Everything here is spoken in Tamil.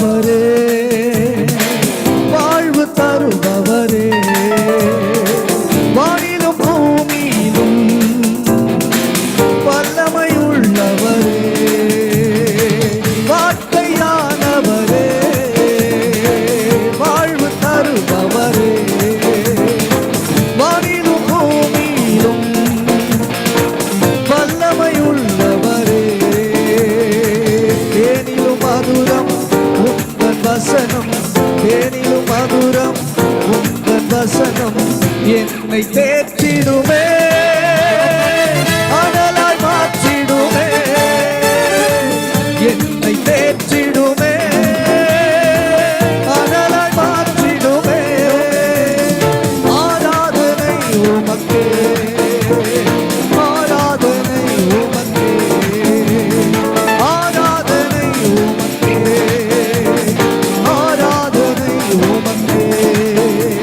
தருபவரே, வாழ்வு தருபவரே, வானிலும் பூமியிலும் வல்லமை உள்ளவரே, வார்த்தையானவரே, வாழ்வு தருபவரே, வானிலும் பூமியிலும் வல்லமை உள்ளவரே. தேனிலும் மதுரம் உந்தன் வசனம், தேனிலும் மதுரம் உந்தன் வசனம் என்னை தேற்றிடுமே.